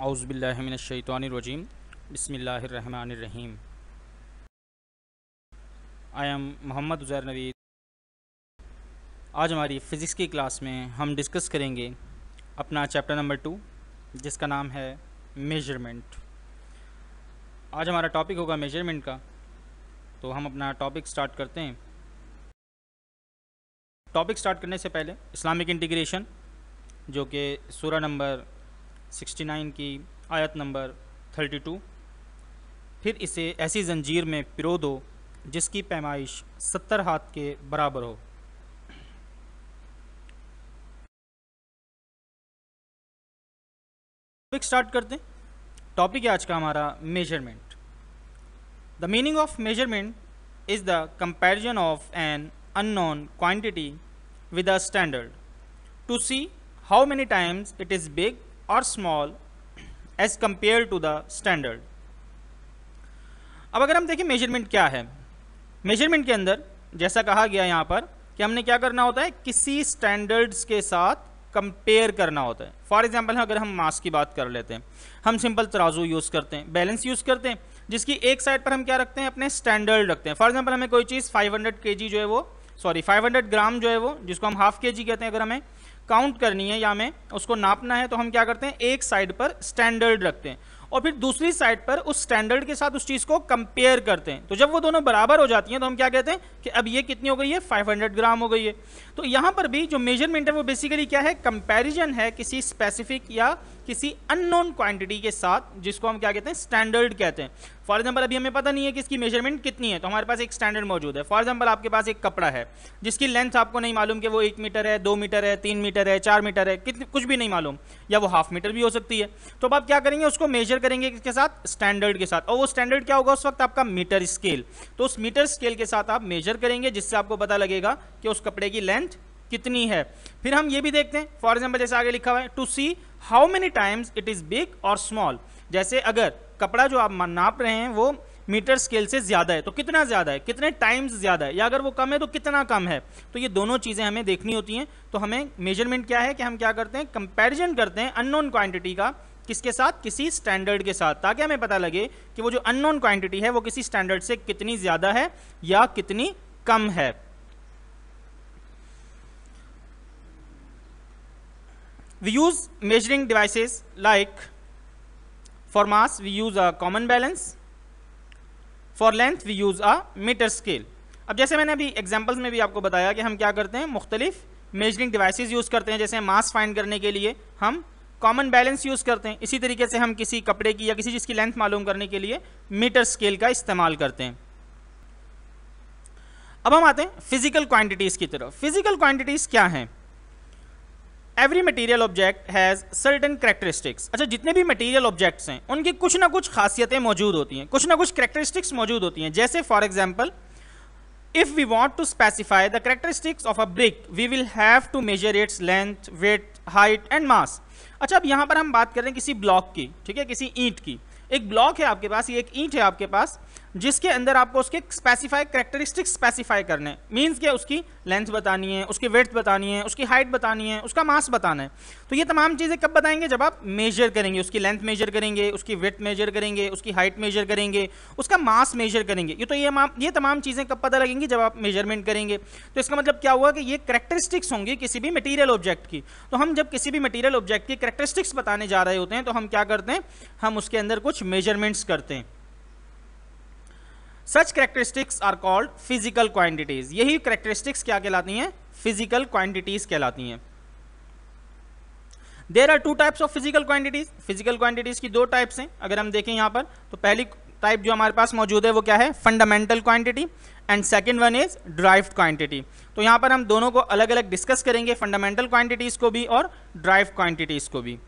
औज़ुबिल्लाहि मिनश्शैतानिर्रजीम बिस्मिल्लाहिर्रहमानिर्रहीम। I am Mohammad Uzair Naveed. आज हमारी फ़िज़िक्स की क्लास में हम डिस्कस करेंगे अपना चैप्टर नंबर 2 जिसका नाम है मेजरमेंट। आज हमारा टॉपिक होगा मेजरमेंट का, तो हम अपना टॉपिक स्टार्ट करते हैं। टॉपिक स्टार्ट करने से पहले इस्लामिक इंटीग्रेशन, जो कि सूरा नंबर 69 की आयत नंबर 32, फिर इसे ऐसी जंजीर में पिरो दो जिसकी पैमाइश 70 हाथ के बराबर हो। टॉपिक स्टार्ट करते हैं। टॉपिक है आज का हमारा measurement. The meaning of measurement is the comparison of an unknown quantity with a standard to see how many times it is big और small as compare to the standard. अब अगर हम देखें मेजरमेंट क्या है, मेजरमेंट के अंदर जैसा कहा गया यहाँ पर कि हमने क्या करना होता है, किसी स्टैंडर्ड्स के साथ कंपेयर करना होता है। फॉर एग्जांपल अगर हम मास की बात कर लेते हैं, हम सिंपल तराजू यूज़ करते हैं, बैलेंस यूज़ करते हैं, जिसकी एक साइड पर हम क्या रखते हैं, अपने स्टैंडर्ड रखते हैं। फॉर एग्जांपल हमें कोई चीज़ 500 kg जो है वो 500 ग्राम जो है वो, जिसको हम हाफ kg कहते हैं, अगर हमें काउंट करनी है या हमें उसको नापना है तो हम क्या करते हैं, एक साइड पर स्टैंडर्ड रखते हैं और फिर दूसरी साइड पर उस स्टैंडर्ड के साथ उस चीज़ को कंपेयर करते हैं। तो जब वो दोनों बराबर हो जाती हैं तो हम क्या कहते हैं कि अब ये कितनी हो गई है, 500 ग्राम हो गई है। तो यहाँ पर भी जो मेजरमेंट है वो बेसिकली क्या है, कंपैरिजन है किसी स्पेसिफिक या किसी अननोन क्वांटिटी के साथ, जिसको हम क्या कहते हैं, स्टैंडर्ड कहते हैं। फॉर एग्जांपल अभी हमें पता नहीं है कि इसकी मेजरमेंट कितनी है, तो हमारे पास एक स्टैंडर्ड मौजूद है। फॉर एग्जांपल आपके पास एक कपड़ा है जिसकी लेंथ आपको नहीं मालूम कि वो 1 मीटर है, 2 मीटर है, 3 मीटर है, 4 मीटर है, कितनी कुछ भी नहीं मालूम, या वो हाफ मीटर भी हो सकती है। तो अब आप क्या करेंगे, उसको मेजर करेंगे किसके साथ, स्टैंडर्ड के साथ। और वो स्टैंडर्ड क्या होगा उस वक्त, आपका मीटर स्केल। तो उस मीटर स्केल के साथ आप मेजर करेंगे, जिससे आपको पता लगेगा कि उस कपड़े की लेंथ कितनी है। फिर हम ये भी देखते हैं, फॉर एग्जांपल जैसे आगे लिखा हुआ है, to see how many times it is big और स्मॉल। जैसे अगर कपड़ा जो आप नाप रहे हैं वो मीटर स्केल से ज्यादा है तो कितना ज्यादा है, कितने टाइम्स ज्यादा है, या अगर वो कम है तो कितना कम है। तो ये दोनों चीजें हमें देखनी होती हैं। तो हमें मेजरमेंट क्या है कि हम क्या करते हैं, कंपैरिजन करते हैं अननोन क्वांटिटी का किसके साथ, किसी स्टैंडर्ड के साथ, ताकि हमें पता लगे कि वो जो अननोन क्वांटिटी है वो किसी स्टैंडर्ड से कितनी ज्यादा है या कितनी कम है। We use measuring devices like for mass we use a common balance, for length we use a meter scale। अब जैसे मैंने अभी एग्जांपल्स में भी आपको बताया कि हम क्या करते हैं, मुख्तलिफ मेजरिंग डिवाइसेस यूज़ करते हैं। जैसे मास फाइंड करने के लिए हम कॉमन बैलेंस यूज़ करते हैं, इसी तरीके से हम किसी कपड़े की या किसी चीज़ की लेंथ मालूम करने के लिए मीटर स्केल का इस्तेमाल करते हैं। अब हम आते हैं फिजिकल क्वांटिटीज़ की तरफ। फिजिकल क्वांटिटीज़ क्या हैं? Every material object has certain characteristics. अच्छा, जितने भी मटीरियल ऑब्जेक्ट्स हैं उनकी कुछ ना कुछ खासियतें मौजूद होती हैं, कुछ ना कुछ कैरेक्टरिस्टिक्स मौजूद होती हैं। जैसे for example, if we want to specify the characteristics of a brick we will have to measure its length, weight, height and mass. अच्छा, अब यहाँ पर हम बात कर रहे हैं किसी ब्लॉक की, ठीक है, किसी ईंट की। एक ब्लॉक है आपके पास, ये एक ईंट है आपके पास, जिसके अंदर आपको उसके स्पेसिफाई कैरेक्टरिस्टिक्स स्पेसिफाई करने, मींस क्या, उसकी लेंथ बतानी है, उसकी वेड्थ बतानी है, उसकी हाइट बतानी है, उसका मास बताना है। तो ये तमाम चीज़ें कब बताएंगे, जब आप मेजर करेंगे, उसकी लेंथ मेजर करेंगे, उसकी वेड्थ मेजर करेंगे, उसकी हाइट मेजर करेंगे, उसका मास मेजर करेंगे। ये तमाम चीज़ें कब पता लगेंगी, जब आप मेजरमेंट करेंगे। तो इसका मतलब क्या हुआ कि ये कैरेक्टरिस्टिक्स होंगी किसी भी मटीरियल ऑब्जेक्ट की। तो हम जब किसी भी मटीरियल ऑब्जेक्ट की कैरेक्टरिस्टिक्स बताने जा रहे होते हैं तो हम क्या करते हैं, हम उसके अंदर कुछ मेजरमेंट्स करते हैं। Such characteristics are called physical quantities। यही characteristics क्या कहलाती हैं, physical quantities कहलाती हैं। There are two types of physical quantities। physical quantities की दो types हैं। अगर हम देखें यहाँ पर तो पहली टाइप जो हमारे पास मौजूद है वो क्या है, fundamental quantity, and second one is derived quantity. तो यहाँ पर हम दोनों को अलग अलग डिस्कस करेंगे, फंडामेंटल क्वांटिटीज को भी और ड्राइव्ड क्वांटिटीज को भी।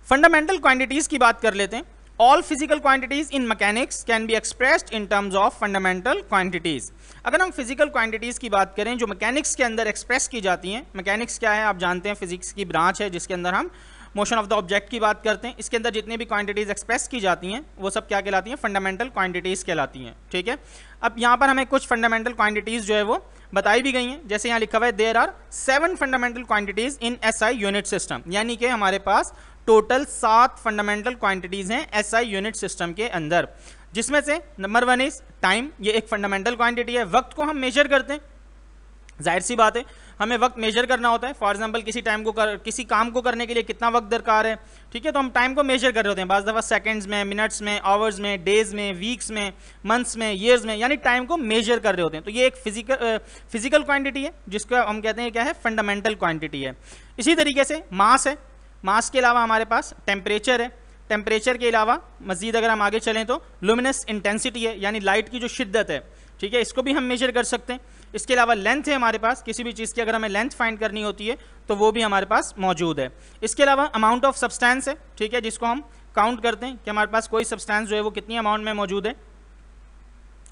फंडामेंटल क्वांटिटीज की बात कर लेते हैं। All physical quantities in mechanics can be expressed in terms of fundamental quantities। अगर हम physical quantities की बात करें जो mechanics के अंदर एक्सप्रेस की जाती हैं, mechanics क्या है आप जानते हैं, physics की ब्रांच है जिसके अंदर हम मोशन ऑफ द ऑब्जेक्ट की बात करते हैं, इसके अंदर जितनी भी क्वांटिटीज एक्सप्रेस की जाती हैं वो सब क्या कहलाती हैं, फंडामेंटल क्वांटिटीज कहलाती हैं। ठीक है, अब यहाँ पर हमें कुछ फंडामेंटल क्वांटिटीज जो है वो बताई भी गई हैं। जैसे यहाँ लिखा हुआ है there are 7 fundamental quantities in SI unit system, यानी कि हमारे पास टोटल 7 फंडामेंटल क्वांटिटीज हैं SI यूनिट सिस्टम के अंदर, जिसमें से नंबर 1 इज टाइम, ये एक फंडामेंटल क्वांटिटी है। वक्त को हम मेजर करते हैं, जाहिर सी बात है हमें वक्त मेजर करना होता है। फॉर एग्जांपल किसी काम को करने के लिए कितना वक्त दरकार है, ठीक है, तो हम टाइम को मेजर कर रहे होते हैं, बाज़ दफ़ा सेकंड्स में, मिनट्स में, आवर्स में, डेज में, वीक्स में, मंथ्स में, ईयर्स में, यानी टाइम को मेजर कर रहे होते हैं। तो ये एक फिजिकल क्वांटिटी है जिसका हम कहते हैं क्या है, फंडामेंटल क्वांटिटी है। इसी तरीके से मास है, मास के अलावा हमारे पास टेम्परेचर है, टेम्परेचर के अलावा मजीद अगर हम आगे चलें तो लुमिनस इंटेंसिटी है, यानी लाइट की जो शिद्दत है, ठीक है, इसको भी हम मेजर कर सकते हैं। इसके अलावा लेंथ है हमारे पास, किसी भी चीज़ की अगर हमें लेंथ फाइंड करनी होती है तो वो भी हमारे पास मौजूद है। इसके अलावा अमाउंट ऑफ सब्सटेंस है, ठीक है, जिसको हम काउंट करते हैं कि हमारे पास कोई सब्सटेंस जो है वो कितनी अमाउंट में मौजूद है।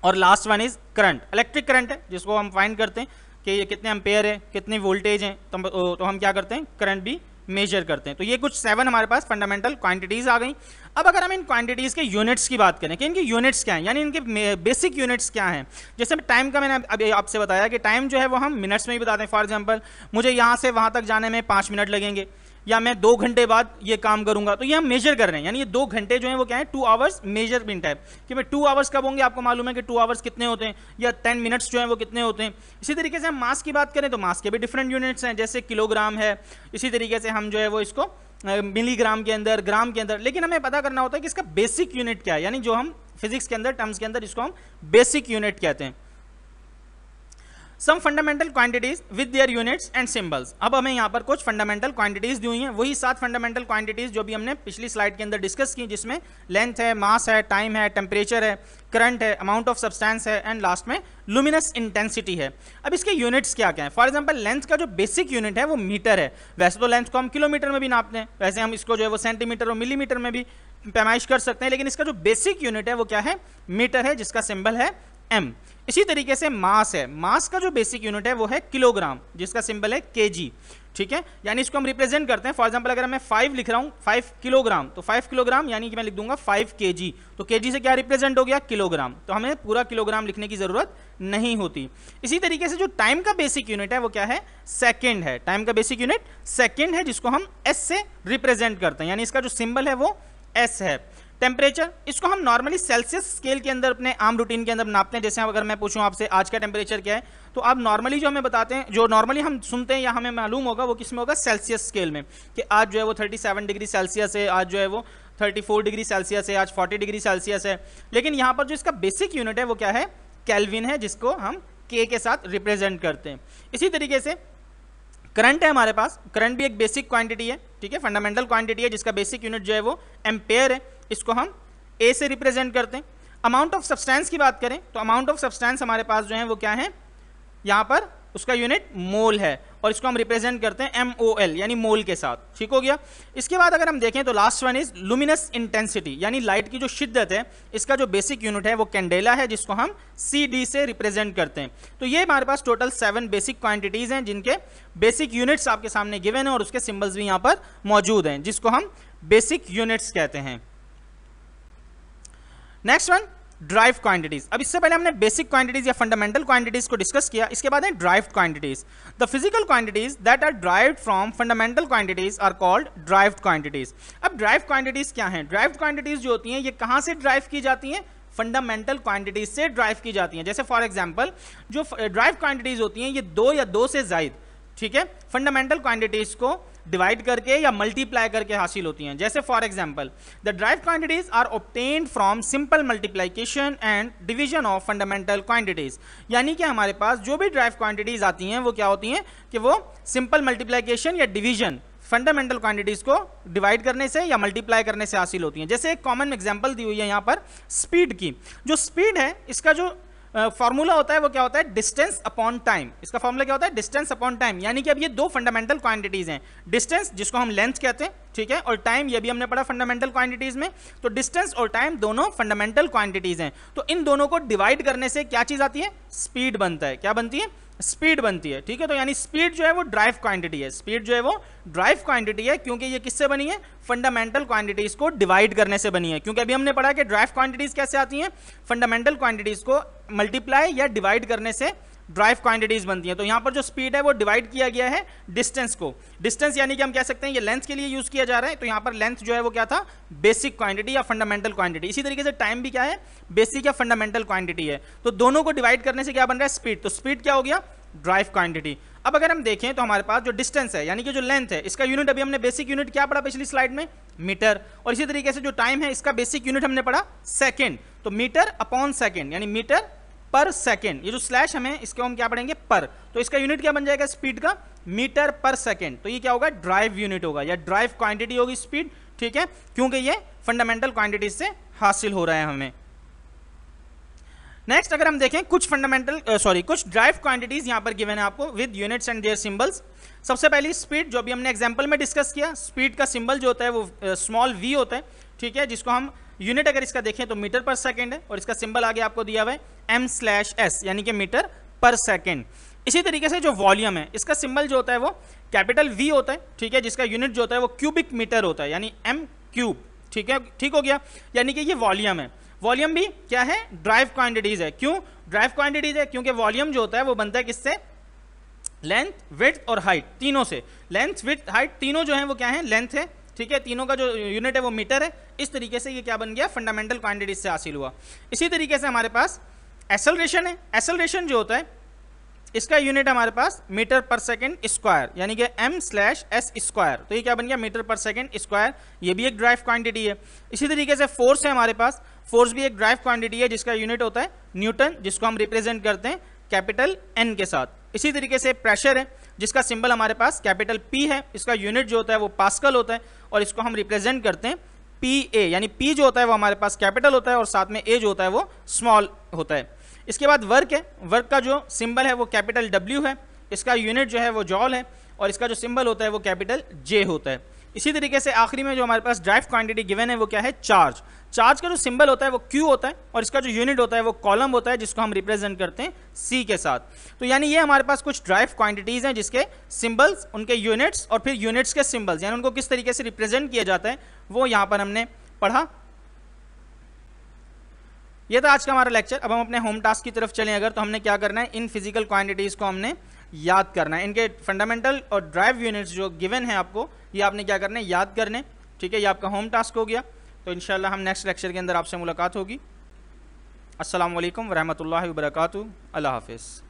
और last one is current, electric current है, जिसको हम फाइंड करते हैं कि ये कितने एम्पेयर है, कितनी वोल्टेज है, तो हम क्या करते हैं, करंट भी मेजर करते हैं। तो ये कुछ 7 हमारे पास फंडामेंटल क्वांटिटीज आ गई। अब अगर हम इन क्वांटिटीज के यूनिट्स की बात करें कि इनकी यूनिट्स क्या हैं, यानी इनके बेसिक यूनिट्स क्या हैं। जैसे टाइम का मैंने अभी आपसे बताया कि टाइम जो है वो हम मिनट्स में ही बताते हैं। फॉर एग्जांपल मुझे यहाँ से वहाँ तक जाने में 5 मिनट लगेंगे, या मैं 2 घंटे बाद ये काम करूंगा, तो ये हम मेजर कर रहे हैं, यानी ये 2 घंटे जो है वो क्या है, 2 आवर्स मेजरमेंट है कि मैं 2 आवर्स कब होंगे, आपको मालूम है कि 2 आवर्स कितने होते हैं, या 10 मिनट्स जो है वो कितने होते हैं। इसी तरीके से हम मास की बात करें तो मास के भी डिफरेंट यूनिट्स हैं, जैसे किलोग्राम है, इसी तरीके से हम जो है वो इसको मिलीग्राम के अंदर, ग्राम के अंदर, लेकिन हमें पता करना होता है कि इसका बेसिक यूनिट क्या है, यानी जो हम फिजिक्स के अंदर टर्म्स के अंदर इसको हम बेसिक यूनिट कहते हैं। Some fundamental quantities with their units and symbols. अब हमें यहाँ पर कुछ फंडामेंटल क्वांटिटीज दी हुई हैं, वही 7 फंडामेंटल क्वांटिटीज जो भी हमने पिछली स्लाइड के अंदर डिस्कस की, जिसमें लेंथ है, मास है, टाइम है, टेम्परेचर है, करंट है, अमाउंट ऑफ सब्सटेंस है, एंड लास्ट में लुमिनस इंटेंसिटी है। अब इसके यूनिट्स क्या क्या हैं। फॉर एग्जांपल लेंथ का जो बेसिक यूनिट है वो मीटर है। वैसे तो लेंथ को हम किलोमीटर में भी नापते हैं, वैसे हम इसको जो है वो सेंटीमीटर और मिलीमीटर में भी पैमाइश कर सकते हैं, लेकिन इसका जो बेसिक यूनिट है वो क्या है, मीटर है, जिसका सिंबल है m। इसी तरीके से मास है, मास का जो बेसिक यूनिट है वो है किलोग्राम, जिसका सिंबल है kg। ठीक है, यानी इसको हम रिप्रेजेंट करते हैं। फॉर एग्जांपल अगर मैं 5 लिख रहा हूँ, 5 किलोग्राम, तो 5 किलोग्राम यानी कि मैं लिख दूंगा 5 kg, तो kg से क्या रिप्रेजेंट हो गया, किलोग्राम, तो हमें पूरा किलोग्राम लिखने की जरूरत नहीं होती। इसी तरीके से जो टाइम का बेसिक यूनिट है वो क्या है, सेकेंड है। टाइम का बेसिक यूनिट सेकेंड है, जिसको हम s से रिप्रेजेंट करते हैं, यानी इसका जो सिंबल है वो s है। टेम्परेचर, इसको हम नॉर्मली सेल्सियस स्केल के अंदर अपने आम रूटीन के अंदर नापते हैं। जैसे अगर मैं पूछूं आपसे आज का टेम्परेचर क्या है, तो आप नॉर्मली जो हमें बताते हैं, जो नॉर्मली हम सुनते हैं या हमें मालूम होगा, वो किस में होगा, सेल्सियस स्केल में, कि आज जो है वो 37 डिग्री सेल्सियस है, आज जो है वो 34 डिग्री सेल्सियस है, आज 40 डिग्री सेल्सियस है। लेकिन यहाँ पर जो इसका बेसिक यूनिट है वो क्या है, केल्विन है, जिसको हम K के साथ रिप्रेजेंट करते हैं। इसी तरीके से करंट है हमारे पास, करंट भी एक बेसिक क्वांटिटी है, ठीक है, फंडामेंटल क्वांटिटी है, जिसका बेसिक यूनिट जो है वो एम्पेयर है, इसको हम A से रिप्रेजेंट करते हैं। अमाउंट ऑफ सब्सटेंस की बात करें तो अमाउंट ऑफ सब्सटेंस हमारे पास जो है वो क्या है, यहाँ पर उसका यूनिट मोल है, और इसको हम रिप्रेजेंट करते हैं MOL, यानी मोल के साथ। ठीक हो गया। इसके बाद अगर हम देखें तो last one is luminous intensity, यानी लाइट की जो शिद्दत है, इसका जो बेसिक यूनिट है वो कैंडेला है, जिसको हम CD से रिप्रेजेंट करते हैं। तो ये हमारे पास टोटल 7 बेसिक क्वांटिटीज हैं, जिनके बेसिक यूनिट्स आपके सामने गिवन है, और उसके सिंबल्स भी यहाँ पर मौजूद हैं, जिसको हम बेसिक यूनिट्स कहते हैं। Next one, derive quantities. अब इससे पहले हमने बेसिक क्वांटिटीज या फंडामेंटल क्वांटिटीज को डिस्कस किया, इसके बाद है derived quantities. The physical quantities that are derived from fundamental quantities are called derived quantities. अब ड्राइव्ड क्वांटिटीज क्या हैं, ड्राइव्ड क्वांटिटीज जो होती हैं ये कहां से ड्राइव की जाती हैं, फंडामेंटल क्वांटिटीज से ड्राइव की जाती हैं। जैसे फॉर एग्जांपल जो ड्राइव क्वांटिटीज होती हैं ये 2 या 2 से ज्यादा, ठीक है, फंडामेंटल क्वांटिटीज को डिवाइड करके या मल्टीप्लाई करके हासिल होती हैं। जैसे for example the derive quantities are obtained from simple multiplication and division of fundamental quantities, यानी कि हमारे पास जो भी ड्राइव क्वांटिटीज आती हैं वो क्या होती हैं कि वो सिंपल मल्टीप्लिकेशन या डिवीजन फंडामेंटल क्वांटिटीज को डिवाइड करने से या मल्टीप्लाई करने से हासिल होती हैं। जैसे एक कॉमन एग्जांपल दी हुई है यहाँ पर स्पीड की। जो स्पीड है इसका जो फॉर्मूला होता है वो क्या होता है, डिस्टेंस अपॉन टाइम। इसका फॉर्मूला क्या होता है, डिस्टेंस अपॉन टाइम, यानी कि अब ये 2 फंडामेंटल क्वांटिटीज हैं, डिस्टेंस जिसको हम लेंथ कहते हैं, ठीक है, और टाइम, ये भी हमने पढ़ा फंडामेंटल क्वांटिटीज में। तो डिस्टेंस और टाइम दोनों फंडामेंटल क्वांटिटीज हैं, तो इन दोनों को डिवाइड करने से क्या चीज आती है, स्पीड बनता है। क्या बनती है, स्पीड बनती है, ठीक है। तो यानी स्पीड जो है वो ड्राइव क्वांटिटी है, स्पीड जो है वो ड्राइव क्वांटिटी है, क्योंकि ये किससे बनी है, फंडामेंटल क्वांटिटीज को डिवाइड करने से बनी है। क्योंकि अभी हमने पढ़ा कि ड्राइव क्वांटिटीज कैसे आती हैं, फंडामेंटल क्वांटिटीज को मल्टीप्लाई या डिवाइड करने से ड्राइव क्वांटिटीज बनती हैं। तो यहाँ पर जो स्पीड है वो डिवाइड किया गया है डिस्टेंस को, डिस्टेंस यानी कि हम कह सकते हैं ये लेंथ के लिए यूज किया जा रहा है, तो यहाँ पर लेंथ जो है वो क्या था, बेसिक क्वांटिटी या फंडामेंटल क्वांटिटी। इसी तरीके से टाइम भी क्या है, बेसिक या फंडामेंटल क्वांटिटी है। तो दोनों को डिवाइड करने से क्या बन रहा है, स्पीड। तो स्पीड क्या हो गया, ड्राइव क्वांटिटी। अब अगर हम देखें तो हमारे पास जो डिस्टेंस है यानी कि जो लेंथ है, इसका यूनिट अभी हमने बेसिक यूनिट क्या पढ़ा पिछली स्लाइड में, मीटर। और इसी तरीके से जो टाइम है इसका बेसिक यूनिट हमने पढ़ा सेकंड, तो मीटर अपॉन सेकंड यानी मीटर पर सेकंड। ये जो स्लैश हमें इसको हम क्या पढ़ेंगे, पर, तो इसका यूनिट क्या बन जाएगा स्पीड का, मीटर पर सेकंड। तो ये क्या होगा, ड्राइव यूनिट होगा या ड्राइव क्वांटिटी होगी स्पीड, ठीक है, क्योंकि ये फंडामेंटल क्वांटिटीज से हासिल हो रहा है हमें। नेक्स्ट अगर हम देखें कुछ कुछ ड्राइव क्वांटिटीज यहां पर गिवन है आपको with units and their symbols. सबसे पहली स्पीड, जो अभी हमने एग्जांपल में डिस्कस किया, स्पीड का सिंबल जो होता है वो स्मॉल v होता है, ठीक है, जिसको हम यूनिट अगर इसका देखें तो मीटर पर सेकंड है, और इसका सिंबल आगे आपको दिया हुआ है m/s यानी कि मीटर पर सेकंड। इसी तरीके से जो वॉल्यूम है, इसका सिंबल जो होता है वो कैपिटल V होता है, ठीक है, जिसका यूनिट जो होता है वो क्यूबिक मीटर होता है यानी m³, ठीक है, ठीक हो गया, यानी कि ये वॉल्यूम है। वॉल्यूम भी क्या है, ड्राइव क्वांटिटीज है। क्यों ड्राइव क्वांटिटीज है, क्योंकि वॉल्यूम जो होता है वो बनता है किससे, लेंथ, विड्थ और हाइट, तीनों से। लेंथ, विड्थ, हाइट तीनों जो है वो क्या है, लेंथ है, ठीक है, तीनों का जो यूनिट है वो मीटर है। इस तरीके से ये क्या बन गया, फंडामेंटल क्वांटिटीज से हासिल हुआ। इसी तरीके से हमारे पास एक्सेलरेशन है। एक्सेलरेशन जो होता है इसका यूनिट हमारे पास मीटर पर सेकंड स्क्वायर यानी कि m/s स्क्वायर। तो ये क्या बन गया, मीटर पर सेकंड स्क्वायर, ये भी एक ड्राइव क्वांटिटी है। इसी तरीके से फोर्स है हमारे पास, फोर्स भी एक ड्राइव क्वांटिटी है जिसका यूनिट होता है न्यूटन, जिसको हम रिप्रेजेंट करते हैं कैपिटल N के साथ। इसी तरीके से प्रेशर है जिसका सिंबल हमारे पास कैपिटल P है, इसका यूनिट जो होता है वो पास्कल होता है, और इसको हम रिप्रेजेंट करते हैं PA यानी P जो होता है वो हमारे पास कैपिटल होता है और साथ में A जो होता है वो स्मॉल होता है। इसके बाद वर्क है, वर्क का जो सिंबल है वो कैपिटल W है, इसका यूनिट जो है वो जॉल है, और इसका जो सिंबल होता है वो कैपिटल J होता है। इसी तरीके से आखिरी में जो हमारे पास ड्राइव क्वांटिटी गिवन है वो क्या है, चार्ज। चार्ज का जो सिंबल होता है वो Q होता है, और इसका जो यूनिट होता है वो कॉलम होता है, जिसको हम रिप्रेजेंट करते हैं C के साथ। तो यानी ये हमारे पास कुछ ड्राइव क्वांटिटीज हैं जिसके सिंबल्स, उनके यूनिट्स और फिर यूनिट्स के सिंबल्स यानी उनको किस तरीके से रिप्रेजेंट किया जाता है वो यहाँ पर हमने पढ़ा। ये था आज का हमारा लेक्चर। अब हम अपने होम टास्क की तरफ चलें अगर, तो हमने क्या करना है, इन फिजिकल क्वांटिटीज़ को हमने याद करना है। इनके फंडामेंटल और ड्राइव यूनिट्स जो गिवन है आपको, ये आपने क्या करना है, याद करने, ठीक है, ये आपका होम टास्क हो गया। तो इंशाल्लाह हम नेक्स्ट लेक्चर के अंदर आपसे मुलाकात होगी। अस्सलाम वालेकुम व रहमतुल्लाहि व बरकातुहू। अल्लाह हाफिज़।